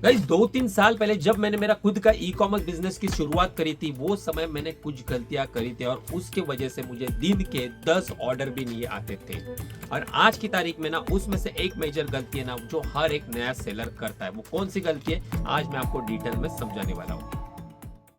Guys 2-3 साल पहले जब मैंने मेरा खुद का ई कॉमर्स बिजनेस की शुरुआत करी थी, वो समय मैंने कुछ गलतियां करी थी और उसके वजह से मुझे दिन के 10 ऑर्डर भी नहीं आते थे। और आज की तारीख में ना उसमें से एक मेजर गलती है ना जो हर एक नया सेलर करता है। वो कौन सी गलती है, आज मैं आपको डिटेल में समझाने वाला हूँ।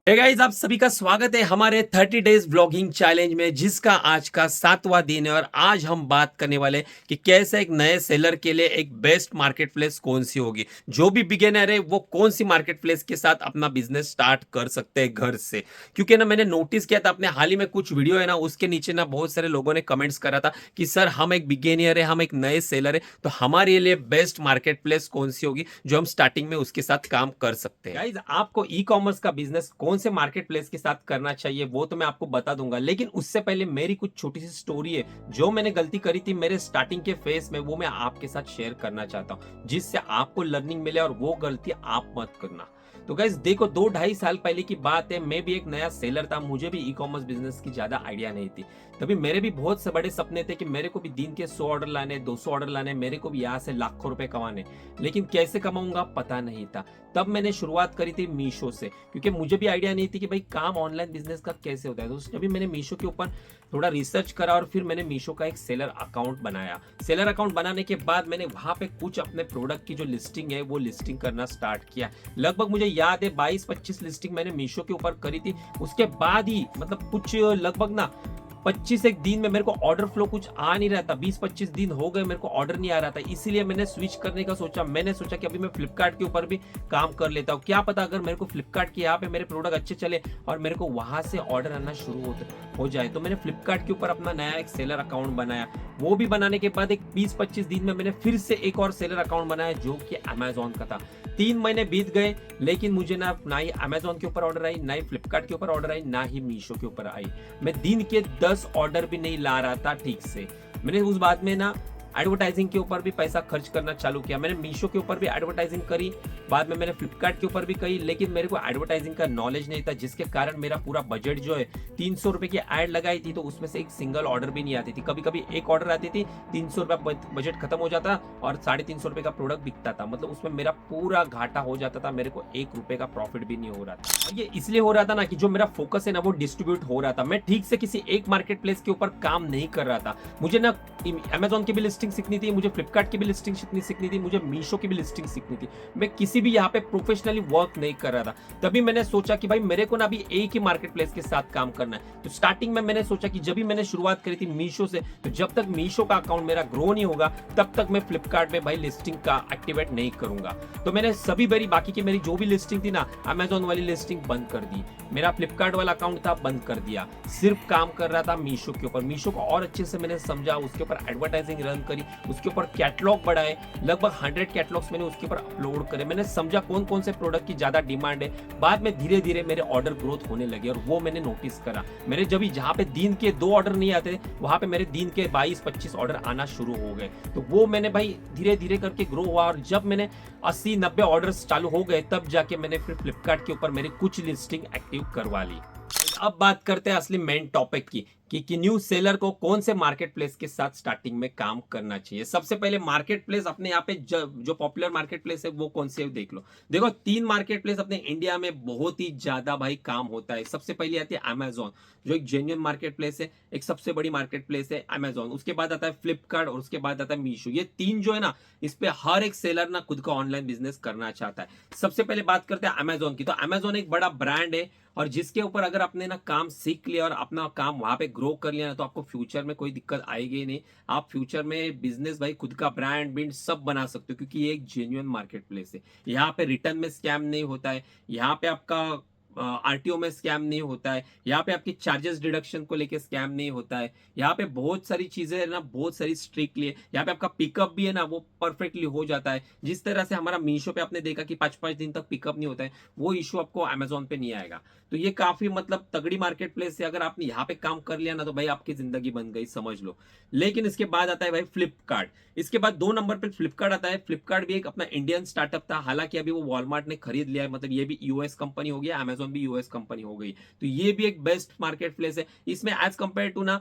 हे गाइस, आप सभी का स्वागत है हमारे 30 डेज ब्लॉगिंग चैलेंज में, जिसका आज का 7वां दिन है। और आज हम बात करने वाले हैं कि कैसे एक नए सेलर के लिए एक बेस्ट मार्केट प्लेस कौन सी होगी। जो भी बिगिनर है वो कौन सी मार्केट प्लेस के साथ अपना बिजनेस स्टार्ट कर सकते हैं घर से। क्योंकि ना मैंने नोटिस किया था अपने हाल ही में कुछ वीडियो है ना, उसके नीचे ना बहुत सारे लोगों ने कमेंट्स करा था कि सर हम एक बिगिनियर है, हम एक नए सेलर है, तो हमारे लिए बेस्ट मार्केट प्लेस कौन सी होगी जो हम स्टार्टिंग में उसके साथ काम कर सकते हैं। गाइस, आपको ई कॉमर्स का बिजनेस कौन से मार्केट प्लेस के साथ करना चाहिए वो तो मैं आपको बता दूंगा, लेकिन उससे पहले मेरी कुछ छोटी सी स्टोरी है जो मैंने गलती करी थी मेरे स्टार्टिंग के फेज में, वो मैं आपके साथ शेयर करना चाहता हूं जिससे आपको लर्निंग मिले और वो गलती आप मत करना। तो गाइस देखो, 2-2.5 साल पहले की बात है, मैं भी एक नया सेलर था, मुझे भी ई कॉमर्स बिजनेस की ज्यादा आइडिया नहीं थी। तभी मेरे भी बहुत से बड़े सपने थे कि मेरे को भी दिन के 100 ऑर्डर लाने, 200 ऑर्डर लाने, मेरे को भी यहाँ से लाखों रुपए कमाने। लेकिन कैसे कमाऊंगा पता नहीं था। तब मैंने शुरुआत करी थी मीशो से, क्योंकि मुझे भी आइडिया नहीं थी कि भाई काम ऑनलाइन बिजनेस का कैसे होता है। तो जब भी मैंने मीशो के ऊपर थोड़ा रिसर्च करा और फिर मैंने मीशो का एक सेलर अकाउंट बनाया। सेलर अकाउंट बनाने के बाद मैंने वहां पे कुछ अपने प्रोडक्ट की जो लिस्टिंग है वो लिस्टिंग करना स्टार्ट किया। लगभग मुझे याद है 22-25 लिस्टिंग मैंने मीशो के ऊपर करी थी। उसके बाद ही मतलब कुछ लगभग ना 25 एक दिन में मेरे को ऑर्डर फ्लो कुछ आ नहीं रहा था। 20-25 दिन हो गए मेरे को ऑर्डर नहीं आ रहा था, इसीलिए मैंने स्विच करने का सोचा। मैंने सोचा कि अभी मैं फ्लिपकार्ट के ऊपर भी काम कर लेता हूँ, क्या पता अगर मेरे को फ्लिपकार्ट के यहाँ पे मेरे प्रोडक्ट अच्छे चले और मेरे को वहां से ऑर्डर आना शुरू हो जाए। तो मैंने फ्लिपकार्ट के ऊपर अपना नया एक सेलर अकाउंट बनाया। वो भी बनाने के बाद एक 20-25 दिन में मैंने फिर से एक और सेलर अकाउंट बनाया जो कि अमेजोन का था। 3 महीने बीत गए, लेकिन मुझे ना ही अमेजोन के ऊपर ऑर्डर आई, ना ही फ्लिपकार्ट के ऊपर ऑर्डर आई, ना ही मीशो के ऊपर आई। मैं दिन के 10 ऑर्डर भी नहीं ला रहा था ठीक से। मैंने उस बात में ना एडवर्टाइजिंग के ऊपर भी पैसा खर्च करना चालू किया। मैंने मीशो के ऊपर भी एडवर्टाइजिंग करी, बाद में मैंने फ्लिपकार्ट के ऊपर भी करी, लेकिन मेरे को एडवर्टाइजिंग का नॉलेज नहीं था, जिसके कारण मेरा पूरा बजट जो है 300 रुपए की एड लगाई थी तो उसमें से एक सिंगल ऑर्डर भी नहीं आती थी। कभी कभी एक ऑर्डर आती थी, 300 रुपया बजट खत्म हो जाता और 350 रुपए का प्रोडक्ट बिकता था। मतलब उसमें मेरा पूरा घाटा हो जाता था, मेरे को 1 रुपए का प्रॉफिट भी नहीं हो रहा था। और ये इसलिए हो रहा था ना कि जो मेरा फोकस है ना वो डिस्ट्रीब्यूट हो रहा था। मैं ठीक से किसी एक मार्केट प्लेस के ऊपर काम नहीं कर रहा था। मुझे ना अमेजोन की भी लिस्टिंग सीखनी थी, मुझे फ्लिपकार्ट की भी लिस्टिंग सीखनी थी, मुझे मीशो की भी लिस्टिंग सीखनी थी। मैं किसी भी यहाँ पे प्रोफेशनली वर्क नहीं कर रहा था। तभी मैंने सोचा कि भाई मेरे को ना अभी एक ही मार्केट प्लेस के साथ काम करना है। तो स्टार्टिंग में मैंने सोचा कि जब भी मैंने शुरुआत करी थी मीशो से, तो जब तक मीशो का अकाउंट मेरा ग्रो नहीं होगा तब तक मैं फ्लिपकार्ट में भाई लिस्टिंग का एक्टिवेट नहीं करूंगा। तो मैंने सभी बाकी की मेरी जो भी लिस्टिंग थी ना, अमेजोन वाली लिस्टिंग बंद कर दी। मेरा फ्लिपकार्ट वाला अकाउंट था बंद कर दिया, सिर्फ काम कर रहा था मीशो के ऊपर। मीशो को और अच्छे से मैंने समझा, उसके ऊपर एडवर्टाइजिंग रन करी, उसके ऊपर कैटलॉग बढ़ाए। लगभग 100 कैटलॉग्स मैंने उसके ऊपर अपलोड करे। मैंने समझा कौन कौन से प्रोडक्ट की ज्यादा डिमांड है। बाद में धीरे धीरे मेरे ऑर्डर ग्रोथ होने लगे और वो मैंने नोटिस करा। मेरे जब जहां पे दिन के 2 ऑर्डर नहीं आते वहां पे मेरे दिन के 22-25 ऑर्डर आना शुरू हो गए। तो वो मैंने भाई धीरे धीरे करके ग्रो हुआ और जब मैंने 80-90 ऑर्डर्स चालू हो गए तब जाके मैंने फिर फ्लिपकार्ट के ऊपर मेरी कुछ लिस्टिंग एक्टिव करवा ली। अब बात करते हैं असली मेन टॉपिक की कि न्यू सेलर को कौन से मार्केट प्लेस के साथ स्टार्टिंग में काम करना चाहिए। सबसे पहले मार्केट प्लेस अपने यहाँ पे जो पॉपुलर मार्केट प्लेस है वो कौन से देख लो। देखो 3 मार्केट प्लेस अपने इंडिया में बहुत ही ज्यादा भाई काम होता है। सबसे पहले आती है अमेजोन, जो एक जेन्युइन मार्केट प्लेस है, एक सबसे बड़ी मार्केट प्लेस है अमेजोन। उसके बाद आता है फ्लिपकार्ट और उसके बाद आता है मीशो। ये 3 जो है ना, इस पे हर एक सेलर ना खुद का ऑनलाइन बिजनेस करना चाहता है। सबसे पहले बात करते हैं अमेजोन की। तो अमेजोन एक बड़ा ब्रांड है और जिसके ऊपर अगर आपने ना काम सीख लिया और अपना काम वहां पे ग्रो कर लिया ना, तो आपको फ्यूचर में कोई दिक्कत आएगी ही नहीं। आप फ्यूचर में बिजनेस भाई खुद का ब्रांड सब बना सकते हो, क्योंकि ये एक जेन्युइन मार्केट प्लेस है। यहाँ पे रिटर्न में स्कैम नहीं होता है, यहाँ पे आपका आरटीओ में स्कैम नहीं होता है, यहाँ पे आपकी चार्जेस डिडक्शन को लेके स्कैम नहीं होता है। यहाँ पे बहुत सारी चीजें है ना, बहुत सारी स्ट्रिक्टली है। यहाँ पे आपका पिकअप भी है ना वो परफेक्टली हो जाता है। जिस तरह से हमारा मीशो पे आपने देखा कि 5-5 दिन तक पिकअप नहीं होता है, वो इशू आपको अमेजोन पे नहीं आएगा। तो ये काफी मतलब तगड़ी मार्केट प्लेस है। अगर आपने यहाँ पे काम कर लिया ना तो भाई आपकी जिंदगी बन गई, समझ लो। लेकिन इसके बाद आता है भाई फ्लिपकार्ट। इसके बाद 2 नंबर पे फ्लिपकार्ट आता है। फ्लिपकार्ट भी एक अपना इंडियन स्टार्टअप था, हालांकि अभी वो वॉलमार्ट ने खरीद लिया है। मतलब ये भी यूएस कंपनी हो गया, अमेजोन भी यूएस कंपनी हो गई। तो ये भी एक बेस्ट मार्केट प्लेस है। इसमें एज कंपेयर टू ना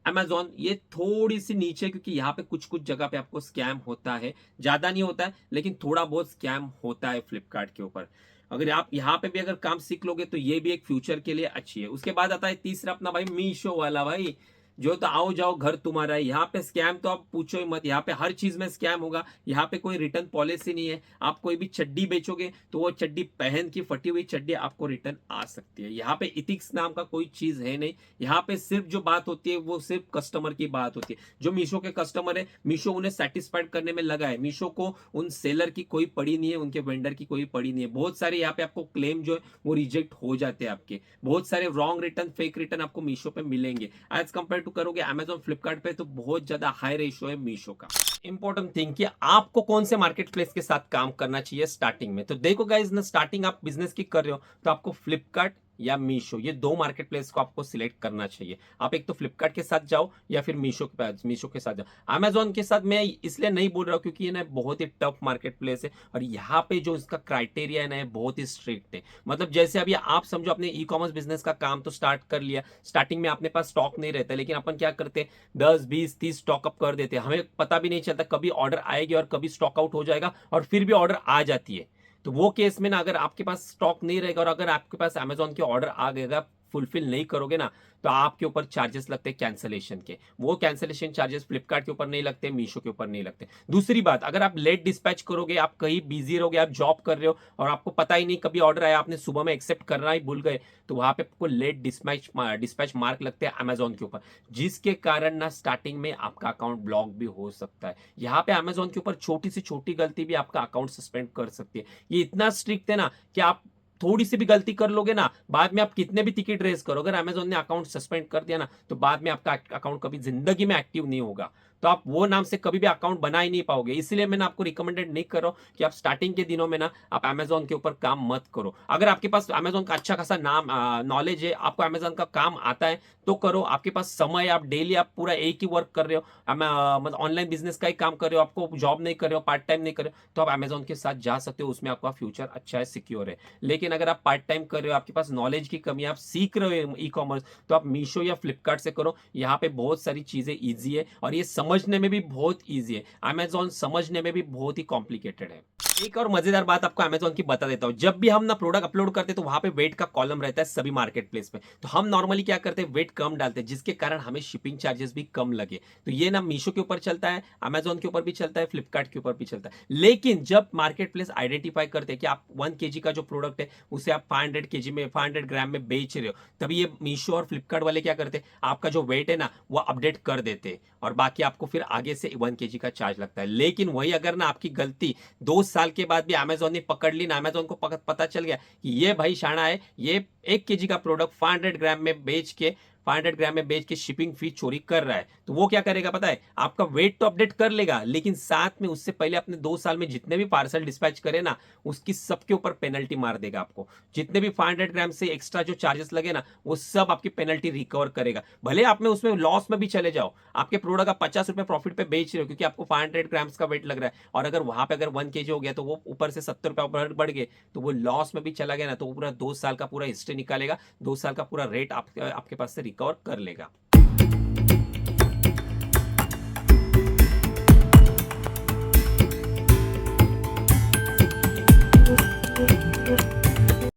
अमेज़न ये थोड़ी-सी नीचे, क्योंकि यहाँ पे कुछ-कुछ जगह पे आपको स्कैम होता है। ज़्यादा नहीं होता है, लेकिन थोड़ा बहुत स्कैम होता है फ्लिपकार्ट के ऊपर। अगर आप यहाँ पे भी अगर काम सीख लोगे तो ये भी एक फ्यूचर के लिए अच्छी है। उसके बाद आता है तीसरा अपना भाई मीशो वाला भाई, जो तो आओ जाओ घर तुम्हारा है। यहाँ पे स्कैम तो आप पूछो ही मत, यहाँ पे हर चीज में स्कैम होगा। यहाँ पे कोई रिटर्न पॉलिसी नहीं है। आप कोई भी चड्डी बेचोगे तो वो चड्डी पहन की फटी हुई चड्डी आपको रिटर्न आ सकती है। यहाँ पे इथिक्स नाम का कोई चीज है नहीं। यहाँ पे सिर्फ जो बात होती है वो सिर्फ कस्टमर की बात होती है। जो मीशो के कस्टमर है, मीशो उन्हें सेटिस्फाइड करने में लगा है। मीशो को उन सेलर की कोई पड़ी नहीं है, उनके वेंडर की कोई पड़ी नहीं है। बहुत सारे यहाँ पे आपको क्लेम जो है वो रिजेक्ट हो जाते हैं आपके। बहुत सारे रॉन्ग रिटर्न, फेक रिटर्न आपको मीशो पे मिलेंगे एज कंपेयर टू करोगे अमेजॉन फ्लिपकार्ट पे, तो बहुत ज्यादा हाई रेशियो है मीशो का। इंपॉर्टेंट थिंग कि आपको कौन से मार्केट प्लेस के साथ काम करना चाहिए स्टार्टिंग में। तो देखो गाइज ना, स्टार्टिंग आप बिजनेस की कर रहे हो तो आपको फ्लिपकार्ट या मीशो, ये दो मार्केट प्लेस को आपको सिलेक्ट करना चाहिए। आप एक तो फ्लिपकार्ट के साथ जाओ या फिर मीशो के साथ जाओ। अमेजॉन के साथ मैं इसलिए नहीं बोल रहा हूँ क्योंकि ये ना बहुत ही टफ मार्केट प्लेस है, और यहाँ पे जो इसका क्राइटेरिया है ना बहुत ही स्ट्रिक्ट है। मतलब जैसे अभी आप समझो आपने ई कॉमर्स बिजनेस का काम तो स्टार्ट कर लिया, स्टार्टिंग में अपने पास स्टॉक नहीं रहता, लेकिन अपन क्या करते हैं 10 20 30 स्टॉक अप कर देते हैं। हमें पता भी नहीं चलता कभी ऑर्डर आएगी और कभी स्टॉक आउट हो जाएगा, और फिर भी ऑर्डर आ जाती है। तो वो केस में ना, अगर आपके पास स्टॉक नहीं रहेगा और अगर आपके पास अमेजॉन के ऑर्डर आ गएगा, फुलफिल नहीं करोगे ना, तो आपके ऊपर चार्जेस लगते हैं कैंसलेशन के। वो कैंसलेशन चार्जेस फ्लिपकार्ट के ऊपर नहीं लगते, मीशो के ऊपर नहीं लगते। दूसरी बात, अगर आप लेट डिस्पैच करोगे, आप कहीं बिजी रहोगे, आप जॉब कर रहे हो और आपको पता ही नहीं कभी ऑर्डर आया, आपने सुबह में एक्सेप्ट करना ही भूल गए, तो वहां पे आपको लेट डिस्पैच मार्क लगते हैं अमेजॉन के ऊपर, जिसके कारण ना स्टार्टिंग में आपका अकाउंट ब्लॉक भी हो सकता है। यहाँ पे अमेजॉन के ऊपर छोटी से छोटी गलती भी आपका अकाउंट सस्पेंड कर सकती है। ये इतना स्ट्रिक्ट है ना कि आप थोड़ी सी भी गलती कर लोगे ना, बाद में आप कितने भी टिकट रेज करो, अगर अमेजोन ने अकाउंट सस्पेंड कर दिया ना, तो बाद में आपका अकाउंट कभी जिंदगी में एक्टिव नहीं होगा। तो आप वो नाम से कभी भी अकाउंट बना ही नहीं पाओगे। इसलिए मैंने आपको रिकमेंडेड नहीं कर रहा हूं कि आप स्टार्टिंग के दिनों में ना आप अमेजोन के ऊपर काम मत करो। अगर आपके पास अमेजोन का अच्छा खासा नाम नॉलेज है, आपको अमेजोन का काम आता है, तो करो। आपके पास समय, आप डेली आप पूरा एक ही वर्क कर रहे हो, मतलब ऑनलाइन बिजनेस का ही काम कर रहे हो, आपको जॉब नहीं कर रहे हो, पार्ट टाइम नहीं कर रहे हो, तो आप अमेजोन के साथ जा सकते हो। उसमें आपका फ्यूचर अच्छा है, सिक्योर है। लेकिन अगर आप पार्ट टाइम कर रहे हो, आपके पास नॉलेज की कमी है, आप सीख रहे हो ई कॉमर्स, तो आप मीशो या फ्लिपकार्ट से करो। यहाँ पे बहुत सारी चीजें ईजी है और ये समझने में भी बहुत ईजी है। अमेजोन समझने में भी बहुत ही कॉम्प्लिकेटेड है। एक और मजेदार बात आपको अमेजोन की बता देता हूं। जब भी हम ना प्रोडक्ट अपलोड करते हैं तो वहां पे वेट का कॉलम रहता है सभी मार्केट प्लेस पे। तो हम नॉर्मली क्या करते हैं, वेट कम डालते हैं, जिसके कारण हमें शिपिंग चार्जेस भी कम लगे। तो ये ना मीशो के ऊपर चलता है, अमेजोन के ऊपर भी चलता है, फ्लिपकार्ट के ऊपर भी चलता है। लेकिन जब मार्केट प्लेस आइडेंटिफाई करते हैं कि आप 1 kg का जो प्रोडक्ट है उसे आप 500 kg में, 500 ग्राम में बेच रहे हो, तभी ये मीशो और फ्लिपकार्ट वाले क्या करते हैं, आपका जो वेट है ना वो अपडेट कर देते हैं, और बाकी आपको फिर आगे से 1 kg का चार्ज लगता है। लेकिन वही अगर ना आपकी गलती 2 साल के बाद भी अमेजोन ने पकड़ ली ना, अमेजोन को पता चल गया कि ये भाई शाना है, ये 1 kg का प्रोडक्ट 500 ग्राम में बेच के शिपिंग फी चोरी कर रहा है, तो वो क्या करेगा पता है, आपका वेट तो अपडेट कर लेगा, लेकिन साथ में उससे पहले अपने 2 साल में जितने भी पार्सल डिस्पैच करे ना, उसकी सबके ऊपर पेनल्टी मार देगा आपको। जितने भी 500 ग्राम से एक्स्ट्रा जो चार्जेस लगे ना, वो सब आपकी पेनल्टी रिकवर करेगा। भले आप में उसमें लॉस में भी चले जाओ, आपके प्रोडक्ट आप 50 रुपए प्रॉफिट पे बेच रहे हो क्योंकि आपको 500 ग्राम्स का वेट लग रहा है, और अगर वहां पे अगर 1 kg हो गया तो वो ऊपर से 70 रुपए बढ़ गए, तो वो लॉस में भी चला गया ना, तो वो पूरा 2 साल का पूरा हिस्ट्री निकालेगा, 2 साल का पूरा रेट आपके पास से रिकवर कर लेगा।